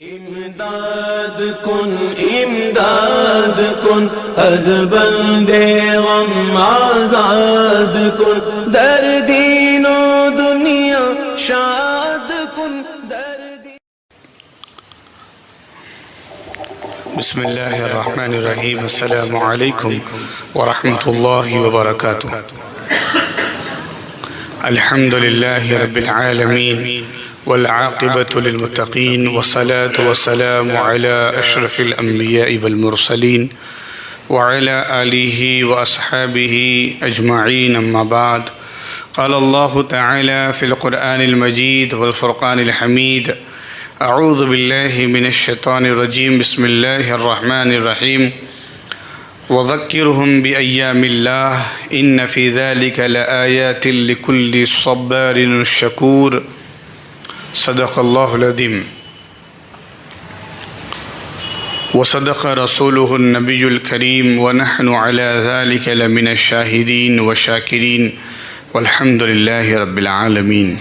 امداد کن از بند غم آزاد کن، در دین و دنیا شاد کن در دین. بسم اللہ الرحمن الرحیم. السلام علیکم ورحمۃ اللہ وبرکاتہ. الحمد للہ رب العالمین والعاقبة للمتقین والصلاة والسلام على اشرف الانبیاء والمرسلین وعلى آلہ واصحابہ اجمعین. اما بعد، قال اللہ تعالی فی القرآن المجید والفرقان الحمید: اعوذ باللہ من الشیطان الرجیم. بسم اللہ الرحمن الرحیم. وذکرہم بایام اللہ ان فی ذلک لآیات لکل صبار شکور. صدق اللہ العظیم وصدق رسولہ النبی الکریم ونحن علی ذلک لمن الشاہدین والشاکرین والحمد للہ رب العالمین.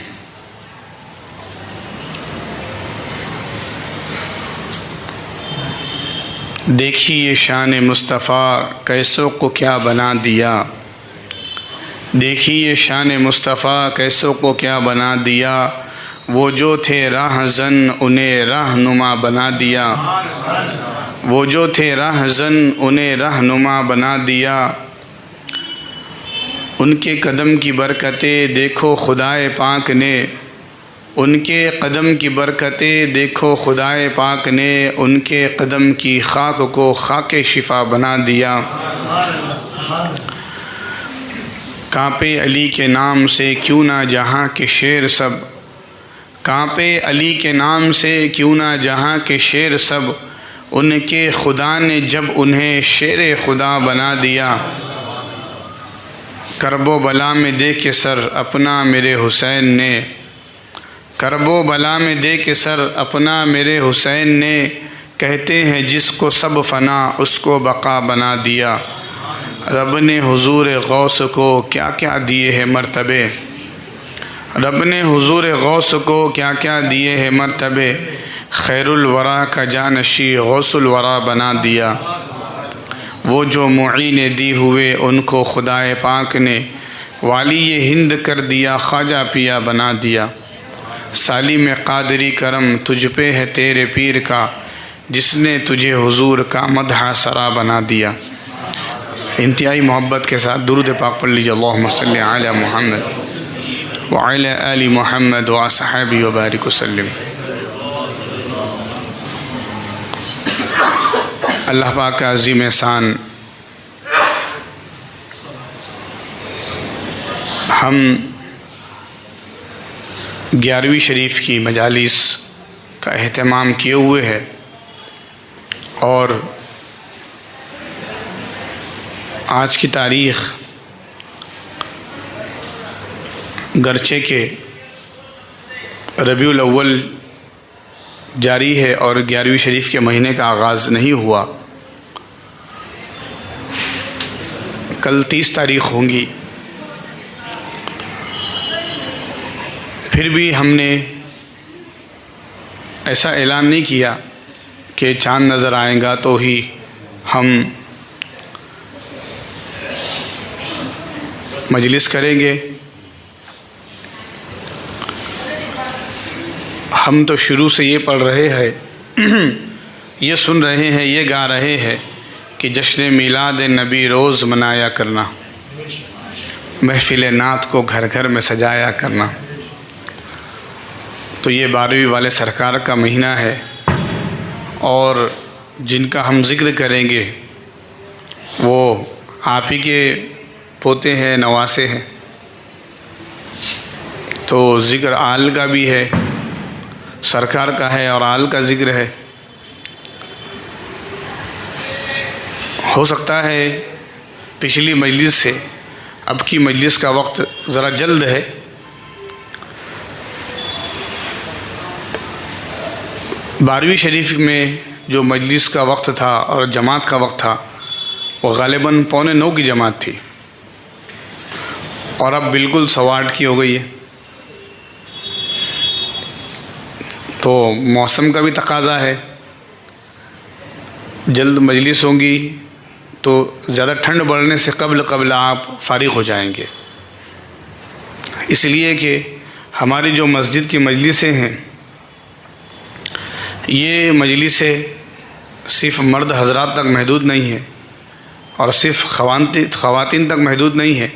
دیکھیے شان مصطفیٰ کیسوں کو کیا بنا دیا. دیکھیے شان مصطفیٰ کیسوں کو کیا بنا دیا. وہ جو تھے راہزن انہیں رہنما بنا دیا. وہ جو تھے راہزن انہیں رہنما بنا دیا. ان کے قدم کی برکتیں دیکھو خدائے پاک نے. ان کے قدم کی برکتیں دیکھو خدائے پاک نے. ان کے قدم کی خاک کو خاک شفا بنا دیا. کانپے علی کے نام سے کیوں نہ جہاں کے شیر سب. کانپے علی کے نام سے کیوں نہ جہاں کے شیر سب. ان کے خدا نے جب انہیں شیر خدا بنا دیا. کرب و بلا میں دے کے سر اپنا میرے حسین نے. کرب و بلا میں دے کے سر اپنا میرے حسین نے. کہتے ہیں جس کو سب فنا اس کو بقا بنا دیا. رب نے حضور غوث کو کیا کیا دیے ہیں مرتبے. رب نے حضور غوث کو کیا کیا دیے ہیں مرتبے. خیر الورا کا جانشی غوث الورا بنا دیا. وہ جو معین دی ہوئے ان کو خدائے پاک نے والی ہند کر دیا. خواجہ پیا بنا دیا. سالم قادری کرم تجھ پہ ہے تیرے پیر کا جس نے تجھے حضور کا مدح سرا بنا دیا. انتہائی محبت کے ساتھ درود پاک پڑھ لیجیے. اللہم صلی علی محمد وعلی آل محمد واصحابہ وبارک وسلم. اللہ پاک کا عظیم احسان، ہم 11ویں شریف کی مجالس کا اہتمام کیے ہوئے ہے اور آج کی تاریخ گرچہ کہ ربیع الاول جاری ہے اور 11ویں شریف کے مہینے کا آغاز نہیں ہوا. کل 30 تاریخ ہوں گی. پھر بھی ہم نے ایسا اعلان نہیں کیا کہ چاند نظر آئے گا تو ہی ہم مجلس کریں گے. ہم تو شروع سے یہ پڑھ رہے ہیں، یہ سن رہے ہیں، یہ گا رہے ہیں کہ جشن میلاد نبی روز منایا کرنا، محفل نعت کو گھر گھر میں سجایا کرنا. تو یہ 12ویں والے سرکار کا مہینہ ہے اور جن کا ہم ذکر کریں گے وہ آپ ہی کے پوتے ہیں، نواسے ہیں. تو ذکر آل کا بھی ہے، سرکار کا ہے اور آل کا ذکر ہے. ہو سکتا ہے پچھلی مجلس سے اب کی مجلس کا وقت ذرا جلد ہے. 12ویں شریف میں جو مجلس کا وقت تھا اور جماعت کا وقت تھا وہ غالباً 8:45 کی جماعت تھی اور اب بالکل 8:15 کی ہو گئی ہے. تو موسم کا بھی تقاضا ہے، جلد مجلس ہوگی تو زیادہ ٹھنڈ بڑھنے سے قبل آپ فارغ ہو جائیں گے، اس لیے کہ ہماری جو مسجد کی مجلسیں ہیں یہ مجلسیں صرف مرد حضرات تک محدود نہیں ہیں اور صرف خواتین تک محدود نہیں ہیں،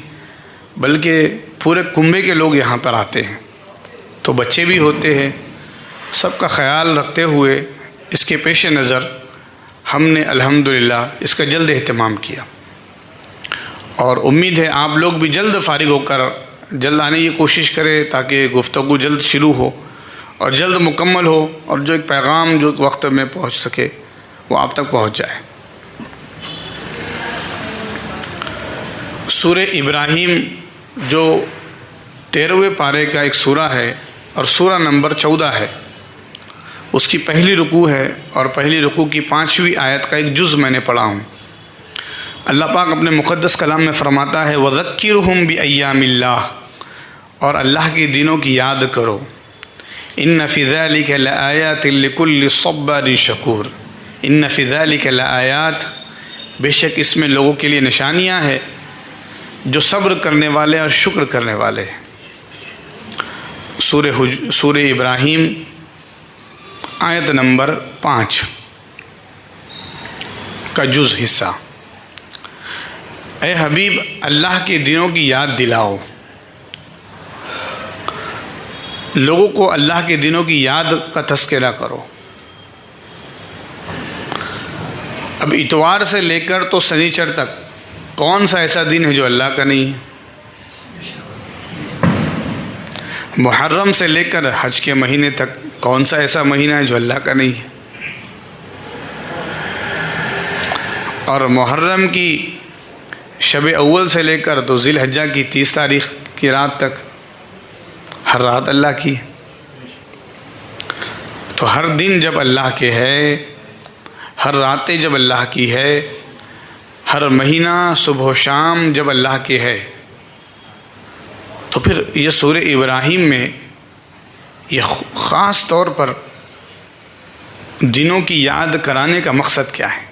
بلکہ پورے کنبے کے لوگ یہاں پر آتے ہیں، تو بچے بھی ہوتے ہیں۔ سب کا خیال رکھتے ہوئے اس کے پیش نظر ہم نے الحمدللہ اس کا جلد اہتمام کیا، اور امید ہے آپ لوگ بھی جلد فارغ ہو کر جلد آنے کی کوشش کریں تاکہ گفتگو جلد شروع ہو اور جلد مکمل ہو، اور جو ایک پیغام جو وقت میں پہنچ سکے وہ آپ تک پہنچ جائے۔ سورہ ابراہیم جو 13ویں پارے کا ایک سورہ ہے اور سورہ نمبر 14 ہے، اس کی پہلی رکوع ہے، اور پہلی رکوع کی 5ویں آیت کا ایک جز میں نے پڑھا ہوں۔ اللہ پاک اپنے مقدس کلام میں فرماتا ہے وَذَكِّرْهُمْ بِأَيَّامِ اللَّهِ، اور اللہ کے دنوں کی یاد کرو، إِنَّ فِي ذَلِكَ لَآيَاتٍ لِكُلِّ صَبَّارٍ شَكُورٍ، إِنَّ فِي ذَلِكَ لَآيَاتٍ، بے شک اس میں لوگوں کے لیے نشانیاں ہیں جو صبر کرنے والے اور شکر کرنے والے ہیں۔ سورہ ابراہیم آیت نمبر 5 کا جز حصہ۔ اے حبیب اللہ کے دنوں کی یاد دلاؤ، لوگوں کو اللہ کے دنوں کی یاد کا تذکرہ کرو۔ اب اتوار سے لے کر تو سنیچر تک کون سا ایسا دن ہے جو اللہ کا نہیں ہے؟ محرم سے لے کر حج کے مہینے تک کون سا ایسا مہینہ ہے جو اللہ کا نہیں ہے؟ اور محرم کی شب اول سے لے کر تو ذی الحجہ کی 30 تاریخ کی رات تک ہر رات اللہ کی ہے۔ تو ہر دن جب اللہ کے ہے، ہر راتیں جب اللہ کی ہے، ہر مہینہ صبح و شام جب اللہ کے ہے، تو پھر یہ سورہ ابراہیم میں یہ خاص طور پر دنوں کی یاد کرانے کا مقصد کیا ہے؟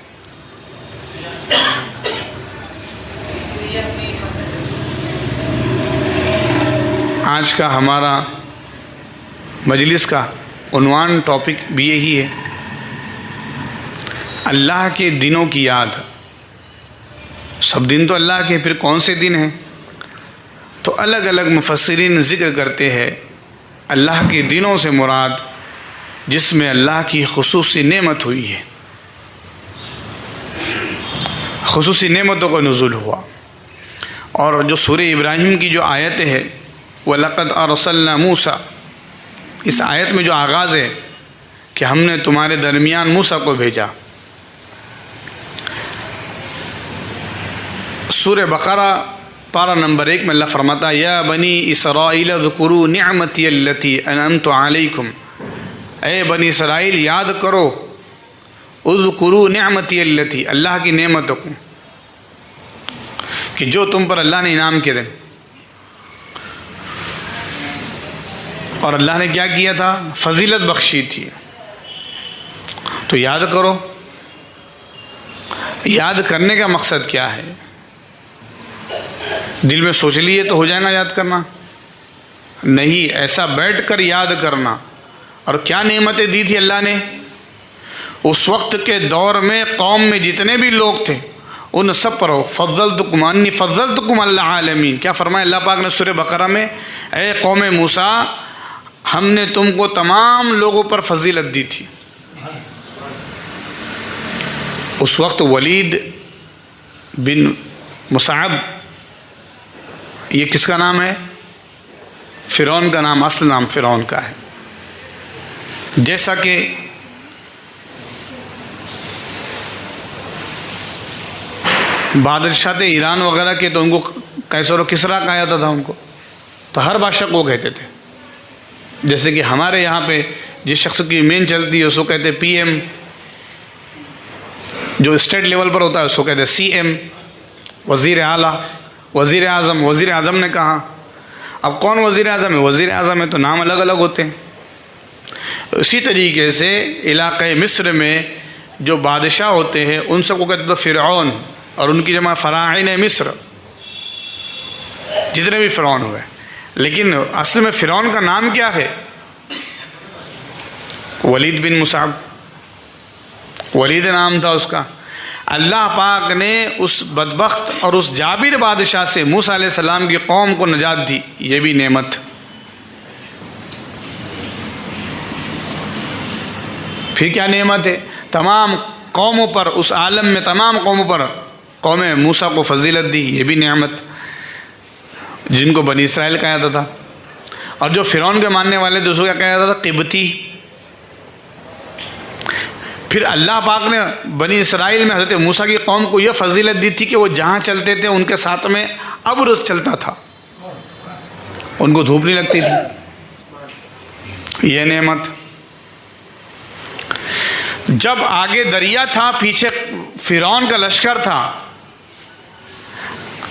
آج کا ہمارا مجلس کا عنوان ٹاپک بھی یہی ہے، اللہ کے دنوں کی یاد۔ سب دن تو اللہ کے، پھر کون سے دن ہیں؟ تو الگ الگ مفسرین ذکر کرتے ہیں اللہ کے دنوں سے مراد جس میں اللہ کی خصوصی نعمت ہوئی ہے، خصوصی نعمتوں کا نزول ہوا۔ اور جو سورہ ابراہیم کی جو آیت ہے وَلَقَدْ أَرْسَلْنَا مُوسَىٰ، اس آیت میں جو آغاز ہے کہ ہم نے تمہارے درمیان موسیٰ کو بھیجا۔ سورہ بقرہ پارہ نمبر 1 میں اللہ فرماتا ہے یا بنی اسرائیل اذکروا نعمتی التی انعمت علیکم، اے بنی اسرائیل یاد کرو، اذکروا نعمتی التی، اللہ کی نعمتوں کو کہ جو تم پر اللہ نے انعام کیے تھے۔ اور اللہ نے کیا کیا تھا؟ فضیلت بخشی تھی، تو یاد کرو۔ یاد کرنے کا مقصد کیا ہے؟ دل میں سوچ لیے تو ہو جائے گا یاد کرنا؟ نہیں، ایسا بیٹھ کر یاد کرنا۔ اور کیا نعمتیں دی تھی اللہ نے؟ اس وقت کے دور میں قوم میں جتنے بھی لوگ تھے ان سب پر فضلتکم انی فضلتکم علی العالمین۔ کیا فرمایا اللہ پاک نے سورہ بقرہ میں؟ اے قوم موسیٰ، ہم نے تم کو تمام لوگوں پر فضیلت دی تھی۔ اس وقت ولید بن مصعب، یہ کس کا نام ہے؟ فرعون کا نام، اصل نام فرعون کا ہے۔ جیسا کہ بادشاہ ایران وغیرہ کے تو ان کو قیصر و کسریٰ کہا جاتا تھا، ان کو تو ہر بادشاہ کو کہتے تھے۔ جیسے کہ ہمارے یہاں پہ جس شخص کی مین چلتی ہے اس کو کہتے پی ایم، جو اسٹیٹ لیول پر ہوتا ہے اس کو کہتے سی ایم، وزیر اعلیٰ، وزیر اعظم۔ وزیر اعظم نے کہا اب کون وزیر اعظم ہے؟ وزیر اعظم ہے تو نام الگ الگ ہوتے ہیں۔ اسی طریقے سے علاقۂ مصر میں جو بادشاہ ہوتے ہیں ان سب کو کہتے تھے فرعون، اور ان کی جمع فراعین مصر، جتنے بھی فرعون ہوئے. لیکن اصل میں فرعون کا نام کیا ہے؟ ولید بن مصعب، ولید نام تھا اس کا. اللہ پاک نے اس بدبخت اور اس جابر بادشاہ سے موسیٰ علیہ السلام کی قوم کو نجات دی. یہ بھی نعمت. پھر کیا نعمت ہے؟ تمام قوموں پر، اس عالم میں تمام قوموں پر قوم موسیٰ کو فضیلت دی. یہ بھی نعمت. جن کو بنی اسرائیل کہا جاتا تھا، اور جو فرعون کے ماننے والے تھے اس کو کیا کہا جاتا تھا؟ قبطی. پھر اللہ پاک نے بنی اسرائیل میں حضرت موسیٰ کی قوم کو یہ فضیلت دی تھی کہ وہ جہاں چلتے تھے ان کے ساتھ میں ابرص چلتا تھا، ان کو دھوپ نہیں لگتی تھی. یہ نعمت. جب آگے دریا تھا، پیچھے فرعون کا لشکر تھا،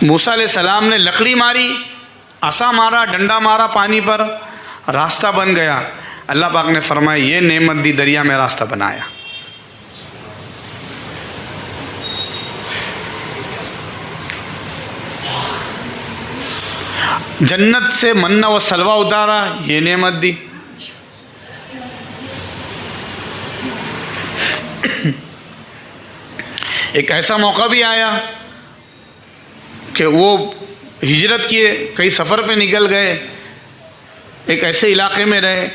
موسیٰ علیہ السلام نے لکڑی ماری، عصا مارا، ڈنڈا مارا پانی پر، راستہ بن گیا. اللہ پاک نے فرمایا یہ نعمت دی، دریا میں راستہ بنایا. جنت سے منہ و سلوہ اتارا، یہ نعمت دی. ایک ایسا موقع بھی آیا کہ وہ ہجرت کیے، کئی سفر پہ نکل گئے، ایک ایسے علاقے میں رہے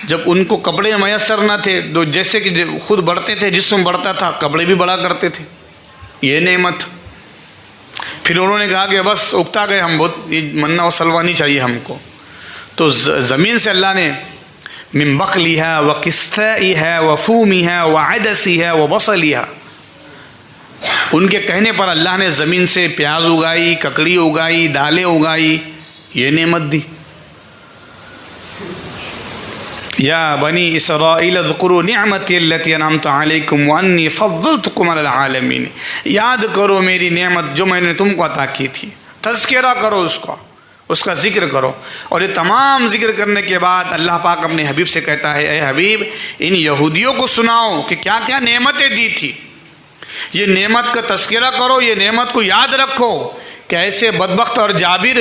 جب ان کو کپڑے میسر نہ تھے، جیسے کہ خود بڑھتے تھے، جسم بڑھتا تھا، کپڑے بھی بڑا کرتے تھے. یہ نعمت. پھر انہوں نے کہا کہ بس اکتا گئے ہم، بہت منہ و سلوہ نہیں چاہیے ہم کو. تو زمین سے اللہ نے من بقلی ہے و قسطی ہے و فومی ہے و عدسی ہے و بصلی ہے، ان کے کہنے پر اللہ نے زمین سے پیاز اگائی، ککڑی اگائی، دالیں اگائی. یہ نعمت دی. یا بنی اسرائیل اذکروا نعمتی التی انعمت علیکم وانی فضلتکم علی العالمین. یاد کرو میری نعمت جو میں نے تم کو عطا کی تھی. تذکرہ کرو اس کا ذکر کرو. اور یہ تمام ذکر کرنے کے بعد اللہ پاک اپنے حبیب سے کہتا ہے اے حبیب ان یہودیوں کو سناؤ کہ کیا کیا نعمتیں دی تھی. یہ نعمت کا تذکرہ کرو، یہ نعمت کو یاد رکھو کہ ایسے بدبخت اور جابر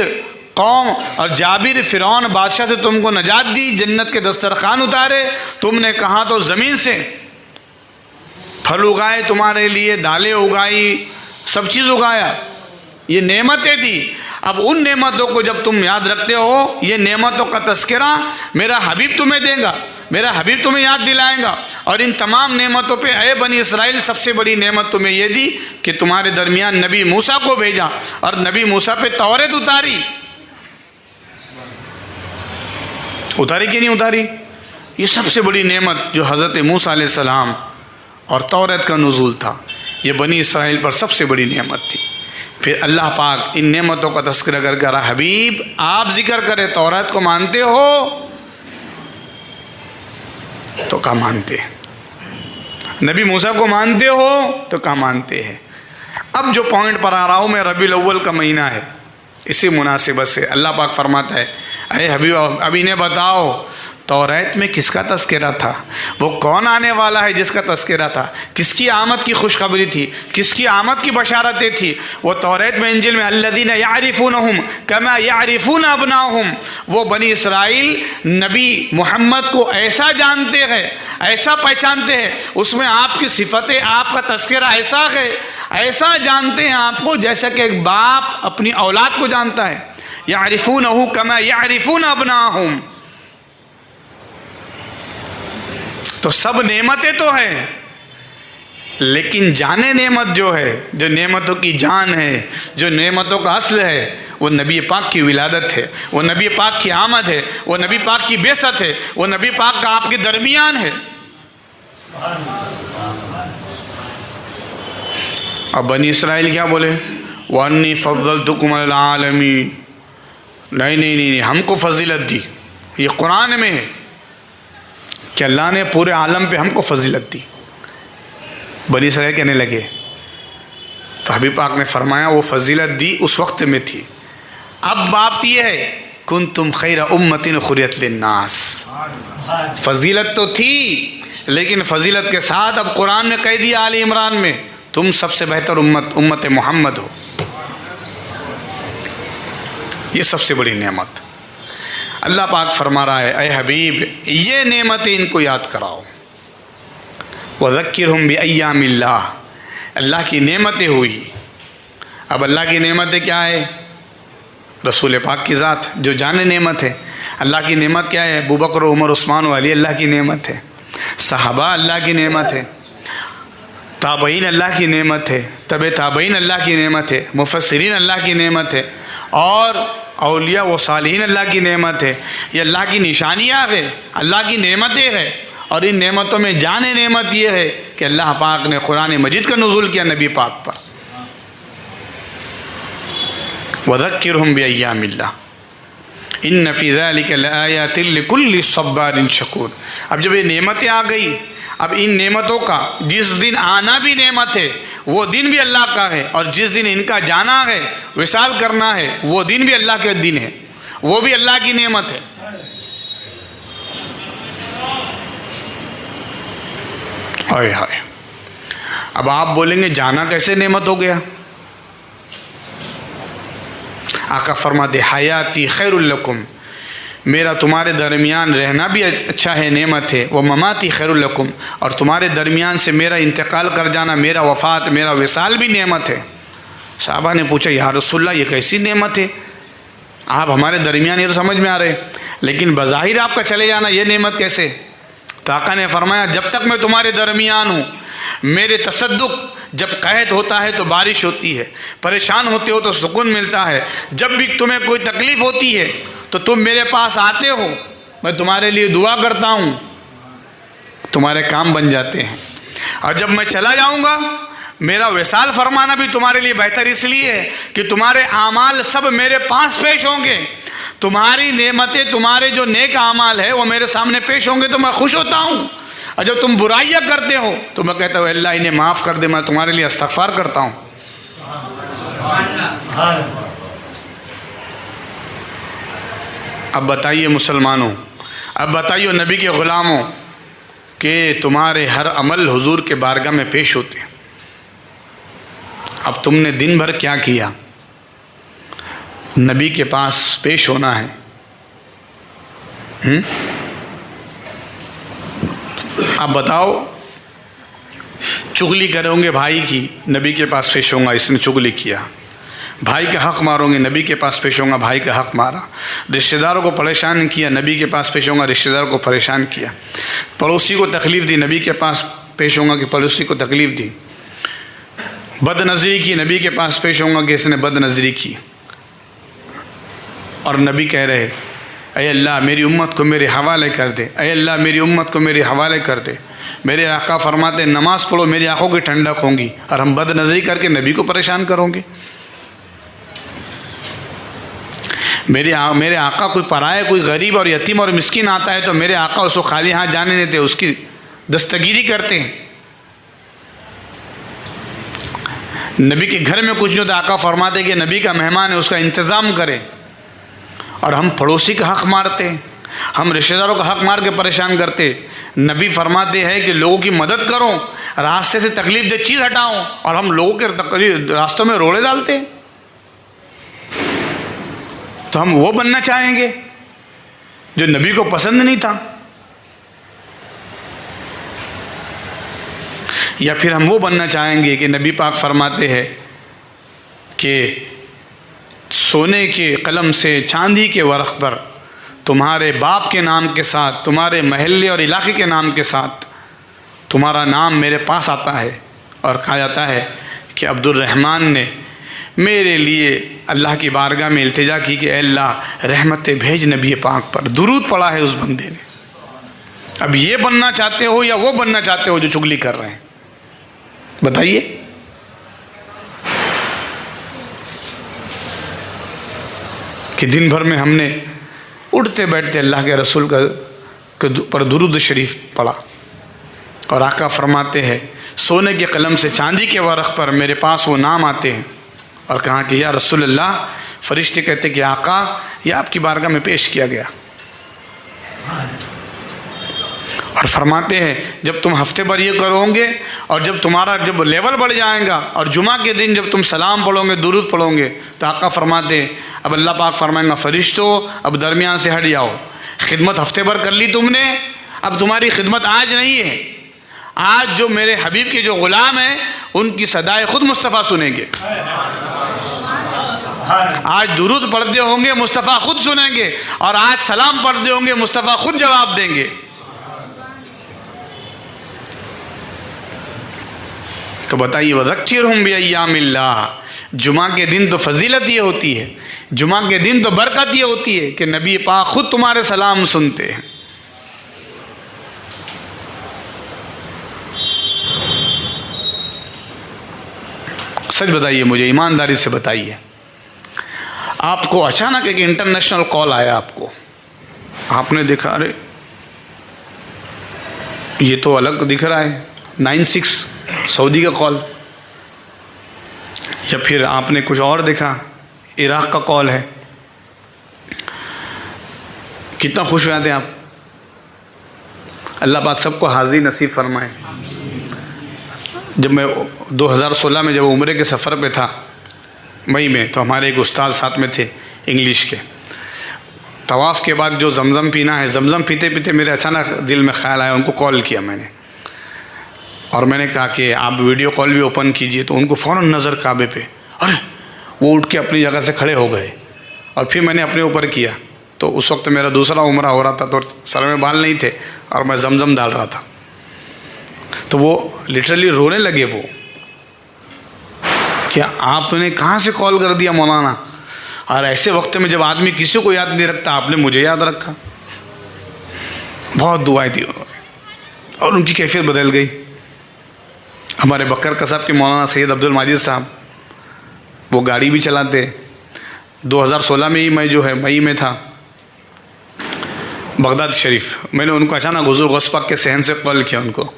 قوم اور جابر فرعون بادشاہ سے تم کو نجات دی، جنت کے دسترخوان اتارے، تم نے کہا تو زمین سے پھل اگائے تمہارے لیے، دالیں اگائی، سب چیز اگایا. یہ نعمتیں دی. اب ان نعمتوں کو جب تم یاد رکھتے ہو، یہ نعمتوں کا تذکرہ میرا حبیب تمہیں دے گا، میرا حبیب تمہیں یاد دلائے گا. اور ان تمام نعمتوں پہ اے بنی اسرائیل سب سے بڑی نعمت تمہیں یہ دی کہ تمہارے درمیان نبی موسیٰ کو بھیجا اور نبی موسیٰ پہ توریت اتاری. اتاری کہ نہیں اتاری؟ یہ سب سے بڑی نعمت جو حضرت موسیٰ علیہ السلام اور توریت کا نزول تھا، یہ بنی اسرائیل پر سب سے بڑی نعمت تھی. پھر اللہ پاک ان نعمتوں کا تذکرہ کر کے رہا حبیب آپ ذکر کرے توریت کو مانتے ہو؟ تو کہا مانتے ہیں. نبی موسیٰ کو مانتے ہو؟ تو کہا مانتے ہیں. اب جو پوائنٹ پر آ رہا ہوں میں، ربیع الاول کا مہینہ ہے، اسی مناسبت سے اللہ پاک فرماتا ہے اے حبیب اب انہیں بتاؤ توریت میں کس کا تذکرہ تھا، وہ کون آنے والا ہے جس کا تذکرہ تھا، کس کی آمد کی خوشخبری تھی، کس کی آمد کی بشارتیں تھی. وہ توریت میں انجیل میں الذین یعرفونہم کما یعرفون ابناہم، وہ بنی اسرائیل نبی محمد کو ایسا جانتے ہیں، ایسا پہچانتے ہیں، اس میں آپ کی صفتیں، آپ کا تذکرہ ایسا ہے، ایسا جانتے ہیں آپ کو جیسا کہ ایک باپ اپنی اولاد کو جانتا ہے. یعرفونہ کما یعرفون ابناہم. تو سب نعمتیں تو ہیں، لیکن جانے نعمت جو ہے، جو نعمتوں کی جان ہے، جو نعمتوں کا اصل ہے، وہ نبی پاک کی ولادت ہے، وہ نبی پاک کی آمد ہے، وہ نبی پاک کی بعثت ہے، وہ نبی پاک کا آپ کے درمیان ہے. اب بنی اسرائیل کیا بولے؟ وَأَنِّي فَضَّلْتُكُمْ عَلَى الْعَالَمِينَ. نہیں ہم کو فضیلت دی. یہ قرآن میں ہے کہ اللہ نے پورے عالم پہ ہم کو فضیلت دی. بنی اسرائیل کہنے لگے تو حبیب پاک نے فرمایا وہ فضیلت دی اس وقت میں تھی. اب بات یہ ہے کنتم خیر امۃ اخرجت للناس. فضیلت تو تھی، لیکن فضیلت کے ساتھ اب قرآن نے کہہ دیا آل عمران میں تم سب سے بہتر امت محمد ہو۔ یہ سب سے بڑی نعمت اللہ پاک فرما رہا ہے، اے حبیب یہ نعمتیں ان کو یاد کراؤ۔ وَذَكِّرْهُمْ بِأَيَّامِ اللَّهِ، اللہ کی نعمتیں ہوئی۔ اب اللہ کی نعمتیں کیا ہے؟ رسول پاک کی ذات جو جان نعمت ہے۔ اللہ کی نعمت کیا ہے؟ ابو بکر و عمر عثمان و علی اللہ کی نعمت ہے، صحابہ اللہ کی نعمت ہے، تابعین اللہ کی نعمت ہے، تبع تابعین اللہ کی نعمت ہے، مفسرین اللہ کی نعمت ہے، اور اولیاء و صالحین اللہ کی نعمت ہے۔ یہ اللہ کی نشانیاں ہے، اللہ کی نعمتیں ہیں، اور ان نعمتوں میں جان نعمت یہ ہے کہ اللہ پاک نے قرآن مجید کا نزول کیا نبی پاک پر۔ وَذَكِّرْهُمْ بِأَيَّامِ اللَّهِ إِنَّ فِي ذَلِكَ لَآيَاتٍ لِكُلِّ صَبَّارٍ شَكُورٍ۔ اب جب یہ نعمتیں آ گئی، اب ان نعمتوں کا جس دن آنا بھی نعمت ہے وہ دن بھی اللہ کا ہے، اور جس دن ان کا جانا ہے وصال کرنا ہے وہ دن بھی اللہ کے دن ہے، وہ بھی اللہ کی نعمت ہے۔ ہائے ہائے، اب آپ بولیں گے جانا کیسے نعمت ہو گیا؟ آقا فرماتے حیاتی خیر لکم، میرا تمہارے درمیان رہنا بھی اچھا ہے، نعمت ہے۔ وہ مماتی خیر لکم، اور تمہارے درمیان سے میرا انتقال کر جانا، میرا وفات، میرا وصال بھی نعمت ہے۔ صحابہ نے پوچھا یا رسول اللہ یہ کیسی نعمت ہے؟ آپ ہمارے درمیان، یہ تو سمجھ میں آ رہے، لیکن بظاہر آپ کا چلے جانا یہ نعمت کیسے؟ تو آقا نے فرمایا جب تک میں تمہارے درمیان ہوں، میرے تصدق، جب قحط ہوتا ہے تو بارش ہوتی ہے، پریشان ہوتے ہو تو سکون ملتا ہے، جب بھی تمہیں کوئی تکلیف ہوتی ہے تو تم میرے پاس آتے ہو، میں تمہارے لیے دعا کرتا ہوں، تمہارے کام بن جاتے ہیں، اور جب میں چلا جاؤں گا میرا وصال فرمانا بھی تمہارے لیے بہتر اس لیے ہے کہ تمہارے اعمال سب میرے پاس پیش ہوں گے، تمہاری نعمتیں، تمہارے جو نیک اعمال ہے وہ میرے سامنے پیش ہوں گے تو میں خوش ہوتا ہوں، اور جب تم برائیاں کرتے ہو تو میں کہتا ہوں اللہ انہیں معاف کر دے، میں تمہارے لیے استغفار کرتا ہوں۔ اب بتائیے مسلمانوں، اب بتائیے نبی کے غلاموں کہ تمہارے ہر عمل حضور کے بارگاہ میں پیش ہوتے ہیں، اب تم نے دن بھر کیا کیا؟ نبی کے پاس پیش ہونا ہے۔ اب بتاؤ، چغلی کرو گے بھائی کی، نبی کے پاس پیش ہوں گا اس نے چغلی کیا، بھائی کا حق مارو گے، نبی کے پاس پیش ہوں گا بھائی کا حق مارا، رشتہ داروں کو پریشان کیا، نبی کے پاس پیش ہوں گا رشتہ داروں کو پریشان کیا، پڑوسی کو تکلیف دی، نبی کے پاس پیش ہوں گا کہ پڑوسی کو تکلیف دی، بد نظری کی، نبی کے پاس پیش ہوں گا کہ اس نے بد نظری کی، اور نبی کہہ رہے اے اللہ میری امت کو میرے حوالے کر دے، اے اللہ میری امت کو میرے حوالے کر دے۔ میرے آقا فرماتے نماز پڑھو میری آنکھوں کی ٹھنڈک ہوں گی، اور ہم بد نظری کر کے نبی کو پریشان کروں گے؟ میرے آقا کوئی پرائے، کوئی غریب اور یتیم اور مسکین آتا ہے تو میرے آقا اس کو خالی ہاتھ جانے دیتے، اس کی دستگیری کرتے ہیں۔ نبی کے گھر میں کچھ نہیں ہوتا، آقا فرماتے کہ نبی کا مہمان ہے اس کا انتظام کرے، اور ہم پڑوسی کا حق مارتے ہیں، ہم رشتہ داروں کا حق مار کے پریشان کرتے۔ نبی فرماتے ہیں کہ لوگوں کی مدد کرو، راستے سے تکلیف دہ چیز ہٹاؤ، اور ہم لوگوں کے راستوں میں روڑے ڈالتے ہیں۔ تو ہم وہ بننا چاہیں گے جو نبی کو پسند نہیں تھا، یا پھر ہم وہ بننا چاہیں گے کہ نبی پاک فرماتے ہیں کہ سونے کے قلم سے چاندی کے ورق پر تمہارے باپ کے نام کے ساتھ، تمہارے محلے اور علاقے کے نام کے ساتھ تمہارا نام میرے پاس آتا ہے، اور کہا جاتا ہے کہ عبد الرحمن نے میرے لیے اللہ کی بارگاہ میں التجا کی کہ اے اللہ رحمت بھیج نبی پاک پر، درود پڑھا ہے اس بندے نے۔ اب یہ بننا چاہتے ہو یا وہ بننا چاہتے ہو جو چغلی کر رہے ہیں؟ بتائیے۔ کہ دن بھر میں ہم نے اٹھتے بیٹھتے اللہ کے رسول کا پر درود شریف پڑھا، اور آقا فرماتے ہیں سونے کے قلم سے چاندی کے ورق پر میرے پاس وہ نام آتے ہیں، اور کہا کہ یا رسول اللہ، فرشتے کہتے کہ آقا یہ آپ کی بارگاہ میں پیش کیا گیا۔ اور فرماتے ہیں جب تم ہفتے بھر یہ کرو گے اور جب تمہارا جب لیول بڑھ جائے گا اور جمعہ کے دن جب تم سلام پڑھو گے درود پڑھو گے تو آقا فرماتے ہیں اب اللہ پاک فرمائیں گا فرشتوں اب درمیان سے ہٹ جاؤ، خدمت ہفتے بھر کر لی تم نے، اب تمہاری خدمت آج نہیں ہے، آج جو میرے حبیب کے جو غلام ہیں ان کی صدائے خود مصطفیٰ سنیں گے، آج درود پڑھتے ہوں گے مصطفیٰ خود سنیں گے، اور آج سلام پڑھتے ہوں گے مصطفیٰ خود جواب دیں گے۔ تو بتائیے وَذَكِّرْهُمْ بِأَيَّامِ اللَّهِ، جمعہ کے دن تو فضیلت یہ ہوتی ہے، جمعہ کے دن تو برکت یہ ہوتی ہے کہ نبی پاک خود تمہارے سلام سنتے ہیں۔ سچ بتائیے مجھے، ایمانداری سے بتائیے، آپ کو اچانک ایک انٹرنیشنل کال آیا، آپ نے دیکھا ارے یہ تو الگ دکھ رہا ہے 96 سعودی کا کال، یا پھر آپ نے کچھ اور دیکھا عراق کا کال ہے، کتنا خوش ہو جاتے ہیں آپ۔ اللہ پاک سب کو حاضری نصیب فرمائے۔ جب میں 2016 میں جب عمرے کے سفر پہ تھا مئی میں، تو ہمارے ایک استاد ساتھ میں تھے انگلش کے، طواف کے بعد جو زمزم پینا ہے، زمزم پیتے پیتے میرے اچانک دل میں خیال آیا، ان کو کال کیا میں نے، اور میں نے کہا کہ آپ ویڈیو کال بھی اوپن کیجئے، تو ان کو فوراً نظر کعبے پہ، ارے وہ اٹھ کے اپنی جگہ سے کھڑے ہو گئے، اور پھر میں نے اپنے اوپر کیا، تو اس وقت میرا دوسرا عمرہ ہو رہا تھا، تو سر میں بال نہیں تھے اور میں زمزم ڈال رہا تھا، تو وہ لٹرلی رونے لگے، وہ کہ آپ نے کہاں سے کال کر دیا مولانا، اور ایسے وقت میں جب آدمی کسی کو یاد نہیں رکھتا، آپ نے مجھے یاد رکھا۔ بہت دعائیں دی انہوں نے، اور ان کی کیفیت بدل گئی۔ ہمارے بکر قصب کے مولانا سید عبد الماجد صاحب، وہ گاڑی بھی چلاتے، 2016 میں ہی میں جو ہے مئی میں تھا بغداد شریف، میں نے ان کو اچانک حضور غوث پاک کے صحن سے کال کیا ان کو،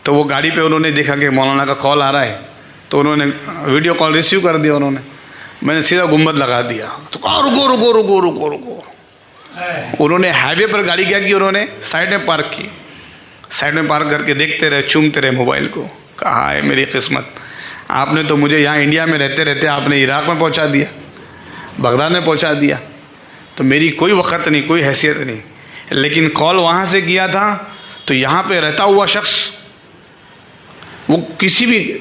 تو وہ گاڑی پہ انہوں نے دیکھا کہ مولانا کا کال آ رہا ہے، تو انہوں نے ویڈیو کال ریسیو کر دیا، میں نے سیدھا گنبد لگا دیا، تو کہا رکو رکو رکو رکو رکو، انہوں نے ہائی وے پر گاڑی کیا کی، انہوں نے سائڈ میں پارک کی، سائڈ میں پارک کر کے دیکھتے رہے، چومتے رہے موبائل کو، کہا ہے میری قسمت، آپ نے تو مجھے یہاں انڈیا میں رہتے رہتے آپ نے عراق میں پہنچا دیا، بغداد میں پہنچا دیا، تو میری کوئی وقت نہیں، کوئی حیثیت نہیں، لیکن کال وہاں سے کیا تھا تو یہاں پہ رہتا ہوا شخص، وہ کسی بھی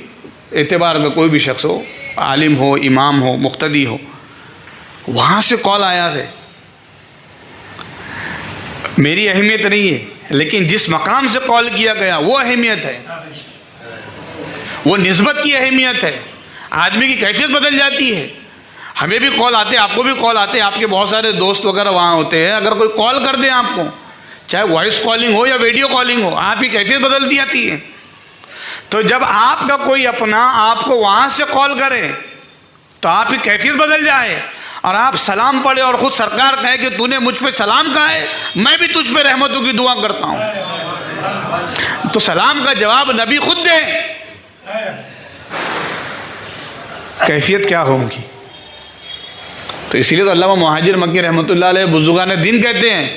اعتبار میں کوئی بھی شخص ہو، عالم ہو، امام ہو، مقتدی ہو، وہاں سے کال آیا ہے، میری اہمیت نہیں ہے، لیکن جس مقام سے کال کیا گیا وہ اہمیت ہے، وہ نسبت کی اہمیت ہے، آدمی کی کیفیت بدل جاتی ہے۔ ہمیں بھی کال آتے، آپ کو بھی کال آتے، آپ کے بہت سارے دوست وغیرہ وہاں ہوتے ہیں، اگر کوئی کال کر دیں آپ کو، چاہے وائس کالنگ ہو یا ویڈیو کالنگ ہو، آپ کی کیفیت بدل دی جاتی ہے۔ تو جب آپ کا کوئی اپنا آپ کو وہاں سے کال کرے تو آپ کی کیفیت بدل جائے، اور آپ سلام پڑھے اور خود سرکار کہے کہ تو نے مجھ پہ سلام کہا ہے، میں بھی تجھ پہ رحمتوں کی دعا کرتا ہوں، تو سلام کا جواب نبی خود دے، کیفیت کیا ہوگی؟ تو اسی لیے تو علامہ مہاجر مکی رحمۃ اللہ علیہ بزرگان دین کہتے ہیں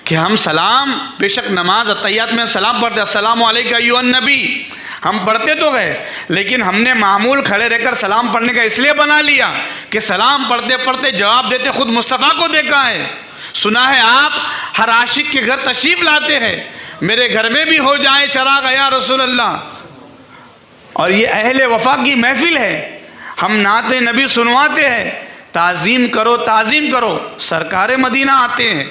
کہ ہم سلام، بے شک نماز اتحیات میں سلام پڑھتے، السلام علیکہ ایھا النبی، ہم پڑھتے تو گئے، لیکن ہم نے معمول کھڑے رہ کر سلام پڑھنے کا اس لیے بنا لیا کہ سلام پڑھتے پڑھتے جواب دیتے خود مصطفیٰ کو دیکھا ہے، سنا ہے آپ ہر عاشق کے گھر تشریف لاتے ہیں، میرے گھر میں بھی ہو جائے چراغ یا رسول اللہ، اور یہ اہل وفا کی محفل ہے، ہم نعت نبی سنواتے ہیں، تعظیم کرو تعظیم کرو، سرکار مدینہ آتے ہیں،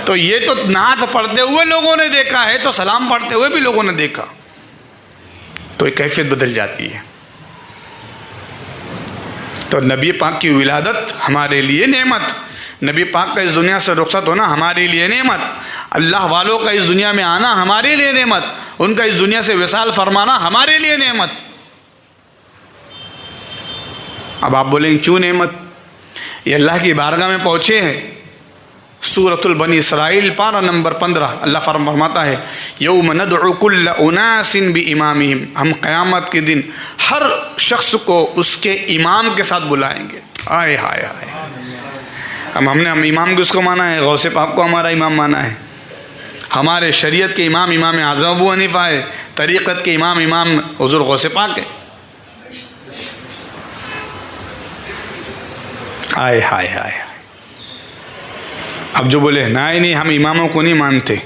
تو یہ تو نعت پڑھتے ہوئے لوگوں نے دیکھا ہے، تو سلام پڑھتے ہوئے بھی لوگوں نے دیکھا، تو ایک کیفیت بدل جاتی ہے۔ تو نبی پاک کی ولادت ہمارے لیے نعمت، نبی پاک کا اس دنیا سے رخصت ہونا ہمارے لیے نعمت، اللہ والوں کا اس دنیا میں آنا ہمارے لیے نعمت، ان کا اس دنیا سے وصال فرمانا ہمارے لیے نعمت۔ اب آپ بولیں گے کیوں نعمت؟ یہ اللہ کی بارگاہ میں پہنچے ہیں، سورۃ البنی اسرائیل پارہ نمبر 15 اللہ فرماتا ہے یوم ندعو کل اناس بامامہم، ہم قیامت کے دن ہر شخص کو اس کے امام کے ساتھ بلائیں گے۔ آئے ہائے ہائے، ہم نے امام کو اس کو مانا ہے، غوث پاک کو ہمارا امام مانا ہے، ہمارے شریعت کے امام امام اعظم ابو حنیفہ ہے، طریقت کے امام امام حضور غوث پاک ہے۔ آئے ہائے ہائے، اب جو بولے نہیں ہم اماموں کو نہیں مانتے،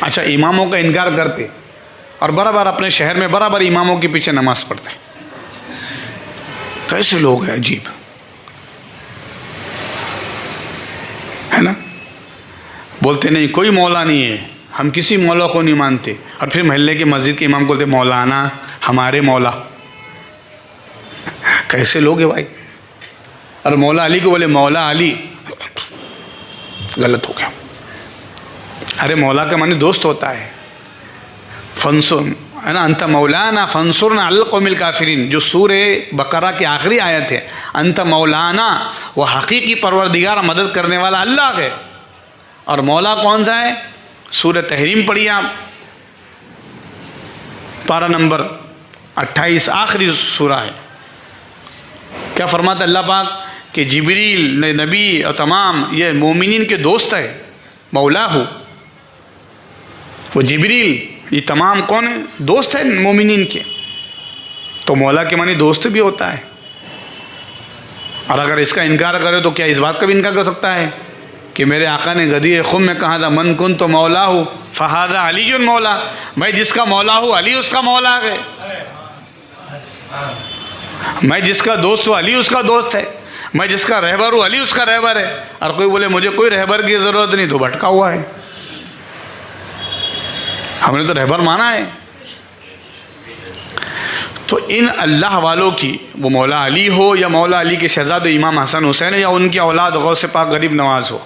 اچھا اماموں کا انکار کرتے اور برابر اپنے شہر میں برابر اماموں کے پیچھے نماز پڑھتے، کیسے لوگ ہیں عجیب ہے نا؟ بولتے نہیں کوئی مولا نہیں ہے، ہم کسی مولا کو نہیں مانتے، اور پھر محلے کی مسجد کے امام کو بولتے مولانا ہمارے مولا، کیسے لوگ ہیں بھائی؟ اور مولا علی کو بولے مولا علی، غلط ہو گیا۔ ارے مولا کا معنی دوست ہوتا ہے، فنصر ہے نا، انت مولانا فانصرنا علی القوم الکافرین، جو سورہ بقرہ کی آخری آیت ہے، انت مولانا، وہ حقیقی پروردگار مدد کرنے والا اللہ ہے۔ اور مولا کون سا ہے؟ سورہ تحریم پڑھیے آپ، پارہ نمبر 28 آخری سورہ ہے، کیا فرماتا اللہ پاک کہ جبریل نبی اور تمام یہ مومنین کے دوست ہے، مولا ہو، وہ جبریل یہ تمام کون ہیں؟ دوست ہیں مومنین کے، تو مولا کے معنی دوست بھی ہوتا ہے۔ اور اگر اس کا انکار کرے تو کیا اس بات کا بھی انکار کر سکتا ہے کہ میرے آقا نے غدیر خم میں کہا تھا من کن تو مولا ہو فہذا علی مولا، میں جس کا مولا ہوں علی اس کا مولا ہے، میں جس کا دوست ہوں علی اس کا دوست ہے، میں جس کا رہبر ہوں علی اس کا رہبر ہے۔ اور کوئی بولے مجھے کوئی رہبر کی ضرورت نہیں، تو بھٹکا ہوا ہے، ہم نے تو رہبر مانا ہے۔ تو ان اللہ والوں کی، وہ مولا علی ہو یا مولا علی کے شہزادے امام حسن حسین یا ان کی اولاد غوث پاک غریب نواز ہو،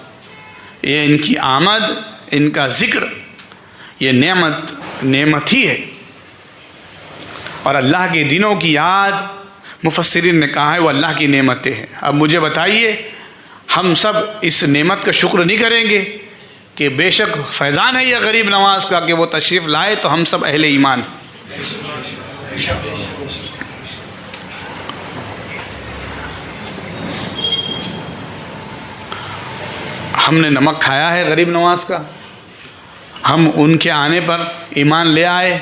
یہ ان کی آمد، ان کا ذکر، یہ نعمت ہی ہے۔ اور اللہ کے دنوں کی یاد مفسرین نے کہا ہے وہ اللہ کی نعمتیں ہیں۔ اب مجھے بتائیے ہم سب اس نعمت کا شکر نہیں کریں گے کہ بے شک فیضان ہے یہ غریب نواز کا کہ وہ تشریف لائے، تو ہم سب اہل ایمان۔ ہم نے نمک کھایا ہے غریب نواز کا، ہم ان کے آنے پر ایمان لے آئے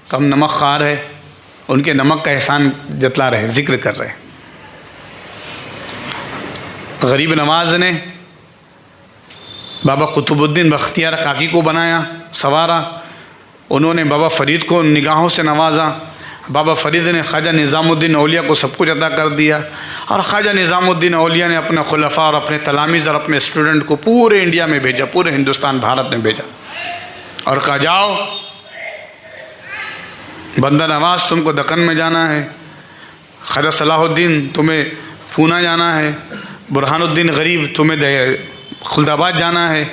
تو ہم نمک خار ہے، ان کے نمک کا احسان جتلا رہے، ذکر کر رہے۔ غریب نواز نے بابا قطب الدین بختیار کاکی کو بنایا، سنوارا، انہوں نے بابا فرید کو نگاہوں سے نوازا، بابا فرید نے خواجہ نظام الدین اولیاء کو سب کچھ عطا کر دیا، اور خواجہ نظام الدین اولیاء نے اپنے خلفاء اور اپنے تلاميذ اور اپنے اسٹوڈنٹ کو پورے انڈیا میں بھیجا، پورے ہندوستان بھارت میں بھیجا، اور کہا جاؤ بندہ نواز تم کو دکن میں جانا ہے، خواجہ صلاح الدین تمہیں پونا جانا ہے، برہان الدین غریب تمہیں خلد آباد جانا ہے،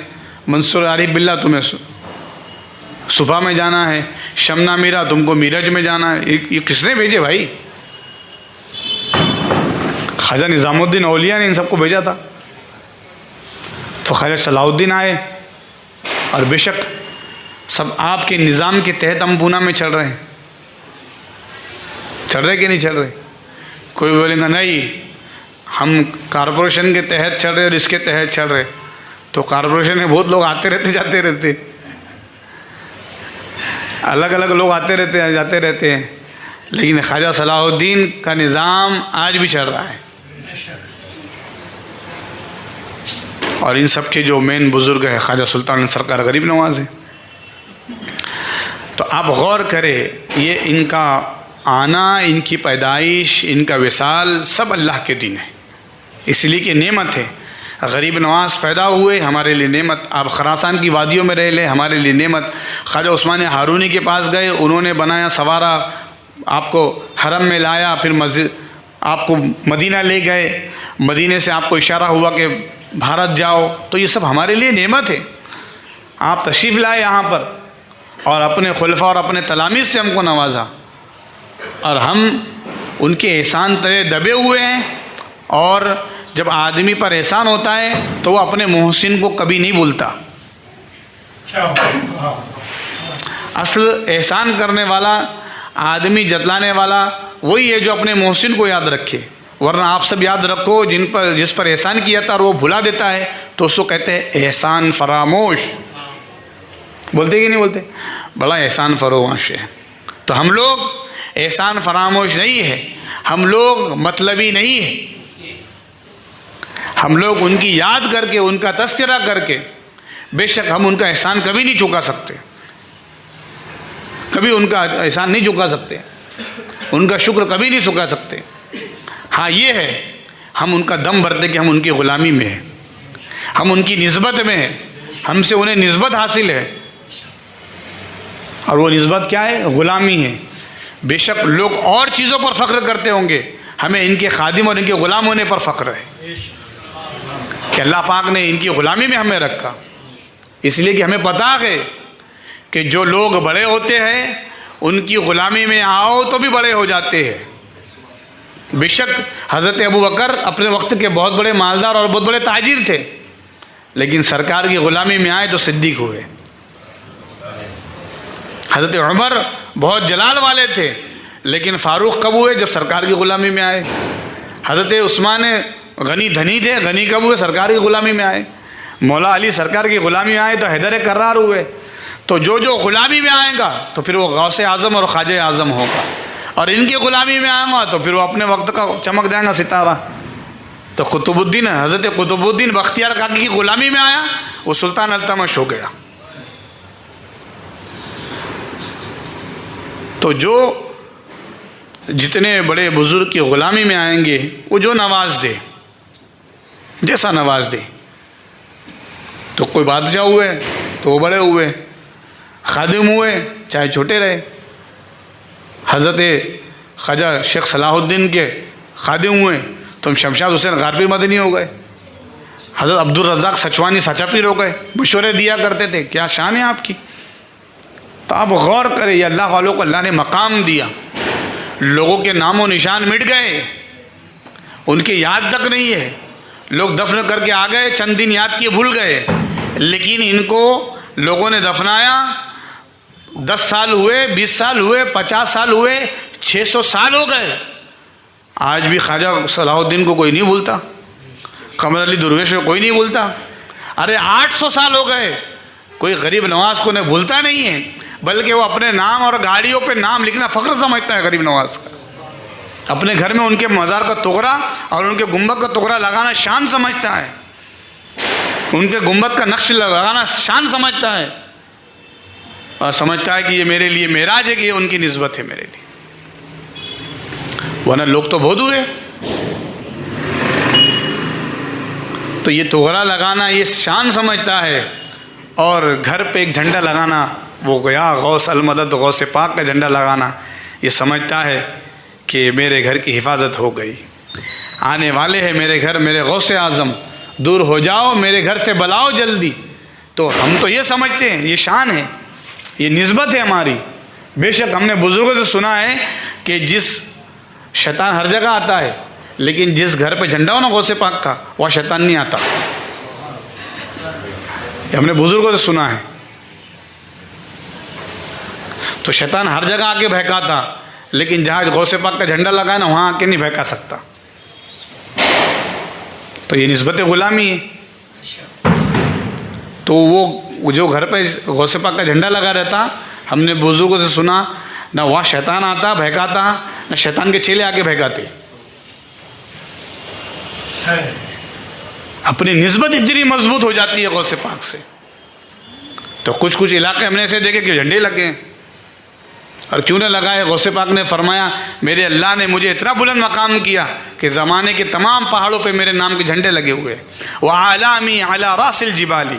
منصور عارف باللہ تمہیں صبح میں جانا ہے، شمنا میرا تم کو میرج میں جانا ہے۔ یہ کس نے بھیجے بھائی؟ خواجہ نظام الدین اولیاء نے ان سب کو بھیجا تھا۔ تو خواجہ صلاح الدین آئے، اور بے شک سب آپ کے نظام کے تحت ہم پونا میں چل رہے ہیں، چل رہے کہ نہیں چل رہے؟ کوئی بولے گا نہیں ہم کارپوریشن کے تحت چل رہے اور اس کے تحت چل رہے، تو کارپوریشن میں بہت لوگ آتے رہتے جاتے رہتے، الگ الگ لوگ آتے رہتے ہیں جاتے رہتے ہیں، لیکن خواجہ صلاح الدین کا نظام آج بھی چل رہا ہے۔ اور ان سب کے جو مین بزرگ ہے خواجہ سلطان سرکار غریب نواز ہے۔ تو آپ غور کریں، یہ ان کا آنا، ان کی پیدائش، ان کا وصال سب اللہ کے دین ہے، اس لیے کہ نعمت ہے۔ غریب نواز پیدا ہوئے ہمارے لیے نعمت، آپ خراسان کی وادیوں میں رہ لے ہمارے لیے نعمت، خواجہ عثمان ہارونی کے پاس گئے، انہوں نے بنایا سنوارا، آپ کو حرم میں لایا، پھر مسجد آپ کو مدینہ لے گئے، مدینے سے آپ کو اشارہ ہوا کہ بھارت جاؤ، تو یہ سب ہمارے لیے نعمت ہے۔ آپ تشریف لائے یہاں پر اور اپنے خلفاء اور اپنے تلاميذ سے ہم کو نوازا، اور ہم ان کے احسان تلے دبے ہوئے ہیں۔ اور جب آدمی پر احسان ہوتا ہے تو وہ اپنے محسن کو کبھی نہیں بھولتا۔ اصل احسان کرنے والا، آدمی جتلانے والا وہی ہے جو اپنے محسن کو یاد رکھے، ورنہ آپ سب یاد رکھو جس پر احسان کیا تھا اور وہ بھلا دیتا ہے تو اس کو کہتے ہیں احسان فراموش. بولتے کہ نہیں بولتے؟ بڑا احسان فراموش ہے. تو ہم لوگ احسان فراموش نہیں ہے، ہم لوگ مطلبی نہیں ہے. ہم لوگ ان کی یاد کر کے، ان کا تذکرہ کر کے، بے شک ہم ان کا احسان کبھی نہیں چکا سکتے، کبھی ان کا احسان نہیں چکا سکتے، ان کا شکر کبھی نہیں چکا سکتے. ہاں یہ ہے، ہم ان کا دم بھرتے کہ ہم ان کی غلامی میں ہیں، ہم ان کی نسبت میں ہیں، ہم سے انہیں نسبت حاصل ہے، اور وہ نسبت کیا ہے؟ غلامی ہے. بے شک لوگ اور چیزوں پر فخر کرتے ہوں گے، ہمیں ان کے خادم اور ان کے غلام ہونے پر فخر ہے کہ اللہ پاک نے ان کی غلامی میں ہمیں رکھا. اس لیے کہ ہمیں پتہ ہے کہ جو لوگ بڑے ہوتے ہیں ان کی غلامی میں آؤ تو بھی بڑے ہو جاتے ہیں. بے شک حضرت ابو بکر اپنے وقت کے بہت بڑے مالدار اور بہت بڑے تاجر تھے، لیکن سرکار کی غلامی میں آئے تو صدیق ہوئے. حضرت عمر بہت جلال والے تھے، لیکن فاروق کب ہوئے؟ جب سرکار کی غلامی میں آئے. حضرت عثمان غنی دھنی تھے، غنی کب ہوئے؟ سرکار کی غلامی میں آئے. مولا علی سرکار کی غلامی میں آئے تو حیدر کرار ہوئے. تو جو غلامی میں آئے گا تو پھر وہ غوث اعظم اور خواجہ اعظم ہوگا، اور ان کی غلامی میں آئے گا تو پھر وہ اپنے وقت کا چمک جائے گا ستارہ. تو قطب الدین، حضرت قطب الدین بختیار کاکی کی غلامی میں آیا، وہ سلطان التمش ہو گیا. تو جو جتنے بڑے بزرگ کی غلامی میں آئیں گے وہ جو نواز دے، جیسا نواز دے. تو کوئی بادشاہ ہوئے تو وہ بڑے ہوئے، خادم ہوئے چاہے چھوٹے رہے. حضرت خواجہ شیخ صلاح الدین کے خادم ہوئے تو ہم شمشاد حسین غارپیر مدنی ہو گئے. حضرت عبد الرزاق سچوانی سچا پیر ہو گئے، مشورے دیا کرتے تھے. کیا شان ہے آپ کی! تو آپ غور کریں، یہ اللہ والوں کو اللہ نے مقام دیا. لوگوں کے نام و نشان مٹ گئے، ان کی یاد تک نہیں ہے. لوگ دفن کر کے آ گئے، چند دن یاد کیے بھول گئے، لیکن ان کو لوگوں نے دفنایا. 10 سال ہوئے، 20 سال ہوئے، 50 سال ہوئے، 600 سال ہو گئے. آج بھی خواجہ صلاح الدین کو کوئی نہیں بھولتا، قمر علی درویش کو کوئی نہیں بھولتا. ارے 800 سال ہو گئے، کوئی غریب نواز کو بھولتا نہیں ہے، بلکہ وہ اپنے نام اور گاڑیوں پہ نام لکھنا فخر سمجھتا ہے غریب نواز کا. اپنے گھر میں ان کے مزار کا ٹکڑا اور ان کے گنبد کا ٹکڑا لگانا شان سمجھتا ہے، ان کے گنبد کا نقش لگانا شان سمجھتا ہے، اور سمجھتا ہے کہ یہ میرے لیے معراج ہے، کہ یہ ان کی نسبت ہے میرے لیے. ورنہ لوگ تو بہت ہوئے. تو یہ ٹکڑا لگانا یہ شان سمجھتا ہے، اور گھر پہ ایک جھنڈا لگانا، وہ گیا غوث المدد غوث پاک کا جھنڈا لگانا، یہ سمجھتا ہے کہ میرے گھر کی حفاظت ہو گئی. آنے والے ہیں میرے گھر میرے غوث اعظم، دور ہو جاؤ میرے گھر سے بلاؤ جلدی. تو ہم تو یہ سمجھتے ہیں، یہ شان ہے، یہ نسبت ہے ہماری. بے شک ہم نے بزرگوں سے سنا ہے کہ شیطان ہر جگہ آتا ہے، لیکن جس گھر پہ جھنڈا ہو نا غوث پاک کا، وہاں شیطان نہیں آتا. یہ ہم نے بزرگوں سے سنا ہے. تو شیطان ہر جگہ آ کے بہکاتا، لیکن جہاں غوث پاک کا جھنڈا لگا ہے نا، وہاں آ کے نہیں بہکا سکتا. تو یہ نسبت غلامی ہے. تو وہ جو گھر پہ غوث پاک کا جھنڈا لگا رہتا، ہم نے بزرگوں سے سنا، نہ وہاں شیطان آتا بہکاتا، نہ شیطان کے چیلے آ کے بہکاتے. اپنی نسبت اتنی مضبوط ہو جاتی ہے غوث پاک سے. تو کچھ علاقے ہم نے ایسے دیکھے کہ جھنڈے لگے، اور کیوں نہ لگائے؟ غوث پاک نے فرمایا میرے اللہ نے مجھے اتنا بلند مقام کیا کہ زمانے کے تمام پہاڑوں پہ میرے نام کے جھنڈے لگے ہوئے. وَعَلَامِي عَلَى رَاسِ الْجِبَالِ.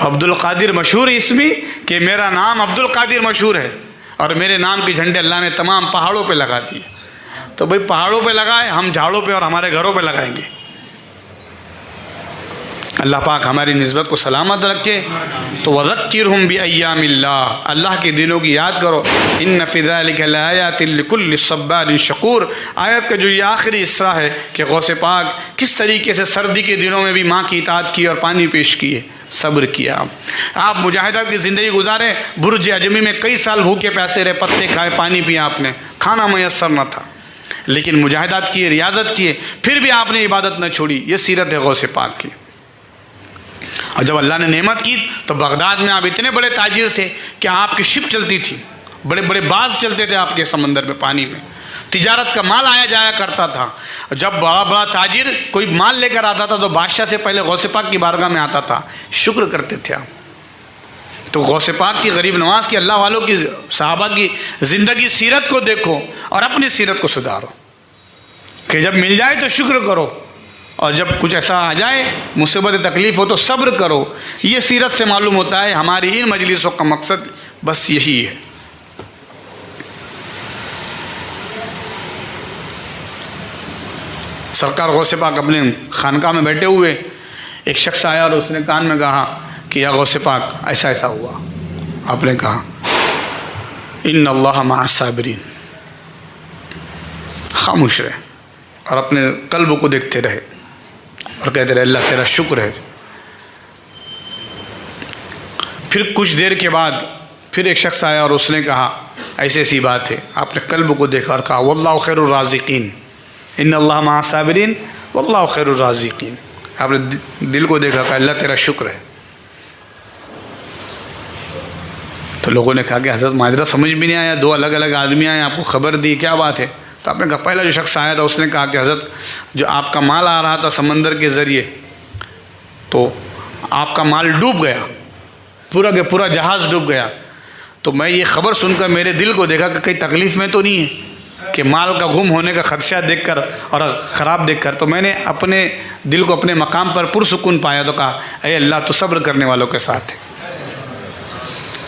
عبد القادر مشہور اسمی، کہ میرا نام عبد القادر مشہور ہے، اور میرے نام کے جھنڈے اللہ نے تمام پہاڑوں پہ لگا دیے. تو بھئی پہاڑوں پہ لگائے، ہم جھاڑوں پہ اور ہمارے گھروں پہ لگائیں گے. اللہ پاک ہماری نسبت کو سلامت رکھے. تو وَذَكِّرْهُمْ بِأَيَّامِ اللَّهِ، اللہ کے دنوں کی یاد کرو. إِنَّ فِي ذَلِكَ لَآيَاتٍ لِكُلِّ صَبَّارٍ شَكُورٍ. آیت کا جو یہ آخری حصہ ہے کہ غوث پاک کس طریقے سے سردی کے دنوں میں بھی ماں کی اطاعت کی اور پانی پیش کیے، صبر کیا. آپ مجاہدات کی زندگی گزارے، برج اجمی میں کئی سال بھوکے پیاسے رہے، پتے کھائے، پانی پیا، آپ نے کھانا میسر نہ تھا. لیکن مجاہدات کیے، ریاضت کیے، پھر بھی آپ نے عبادت نہ چھوڑی. یہ سیرت ہے غوث پاک کی. اور جب اللہ نے نعمت کی تو بغداد میں آپ اتنے بڑے تاجر تھے کہ آپ کی شپ چلتی تھی، بڑے بڑے باز چلتے تھے آپ کے سمندر میں، پانی میں، تجارت کا مال آیا جایا کرتا تھا. جب بڑا بڑا تاجر کوئی مال لے کر آتا تھا تو بادشاہ سے پہلے غوث پاک کی بارگاہ میں آتا تھا، شکر کرتے تھے آپ. تو غوث پاک کی، غریب نواز کی، اللہ والوں کی، صحابہ کی زندگی سیرت کو دیکھو اور اپنی سیرت کو سدھارو کہ جب مل جائے تو شکر کرو، اور جب کچھ ایسا آ جائے، مصیبت تکلیف ہو تو صبر کرو. یہ سیرت سے معلوم ہوتا ہے. ہماری ان مجلسوں کا مقصد بس یہی ہے. سرکار غوث پاک اپنے خانقاہ میں بیٹھے ہوئے، ایک شخص آیا اور اس نے کان میں کہا کہ یا غوث پاک ایسا ایسا ہوا. آپ نے کہا ان اللہ مع الصابرین. خاموش رہے اور اپنے قلب کو دیکھتے رہے اور کہتے رہے اللہ تیرا شکر ہے. پھر کچھ دیر کے بعد پھر ایک شخص آیا اور اس نے کہا ایسی ایسی بات ہے. آپ نے قلب کو دیکھا اور کہا واللہ خیر الرازقین، ان اللہ مع الصابرین واللہ خیر الرازقین. آپ نے دل کو دیکھا کہ اللہ تیرا شکر ہے. تو لوگوں نے کہا کہ حضرت معذرت سمجھ بھی نہیں آیا، دو الگ الگ آدمی آئے، آپ کو خبر دی، کیا بات ہے؟ تو آپ نے کہا پہلا جو شخص آیا تھا اس نے کہا کہ حضرت جو آپ کا مال آ رہا تھا سمندر کے ذریعے تو آپ کا مال ڈوب گیا، پورا کے پورا جہاز ڈوب گیا. تو میں یہ خبر سن کر میرے دل کو دیکھا کہ کئی تکلیف میں تو نہیں ہے، کہ مال کا گم ہونے کا خدشہ دیکھ کر اور خراب دیکھ کر. تو میں نے اپنے دل کو اپنے مقام پر پرسکون پایا تو کہا اے اللہ تو صبر کرنے والوں کے ساتھ ہے،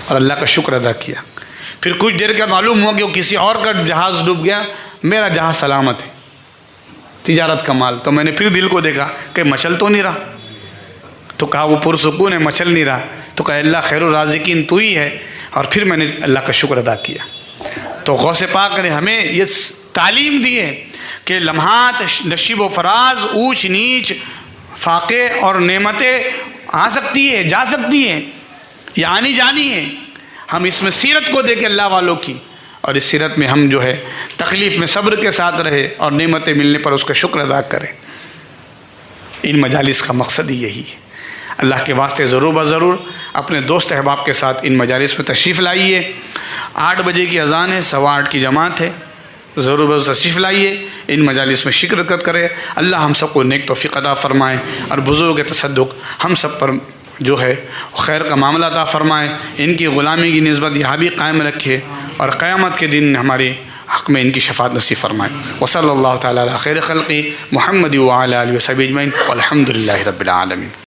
اور اللہ کا شکر ادا کیا. پھر کچھ دیر کے معلوم ہوا کہ وہ کسی اور کا جہاز ڈوب گیا، میرا جہاز سلامت ہے، تجارت کا مال. تو میں نے پھر دل کو دیکھا کہ مچل تو نہیں رہا. تو کہا وہ پرسکون ہے، مچل نہیں رہا. تو کہا اللہ خیر الرازقین تو ہی ہے. اور پھر میں نے اللہ کا شکر ادا کیا. تو غوث پاک نے ہمیں یہ تعلیم دی ہے کہ لمحات نشیب و فراز، اونچ نیچ، فاقے اور نعمتیں آ سکتی ہے، جا سکتی ہیں، یہ آنی جانی ہے. ہم اس میں سیرت کو دیکھیں اللہ والوں کی، اور اس سیرت میں ہم جو ہے تکلیف میں صبر کے ساتھ رہے اور نعمتیں ملنے پر اس کا شکر ادا کریں. ان مجالس کا مقصد ہی یہی ہے. اللہ کے واسطے ضرور بضرور اپنے دوست احباب کے ساتھ ان مجالس میں تشریف لائیے. 8 بجے کی اذان ہے، 8:15 کی جماعت ہے. ضرور بضرور تشریف لائیے، ان مجالس میں شرکت کرے. اللہ ہم سب کو نیک توفیق عطا فرمائے اور بزرگ کے تصدق ہم سب پر جو ہے خیر کا معاملہ عطا فرمائے. ان کی غلامی کی نسبت یہاں بھی قائم رکھے اور قیامت کے دن ہمارے حق میں ان کی شفاعت نصیب فرمائے. وصلی اللہ تعالی علی خیر خلقی محمد وعلی آلہ وصحبہ اجمعین والحمد للہ رب العالمین.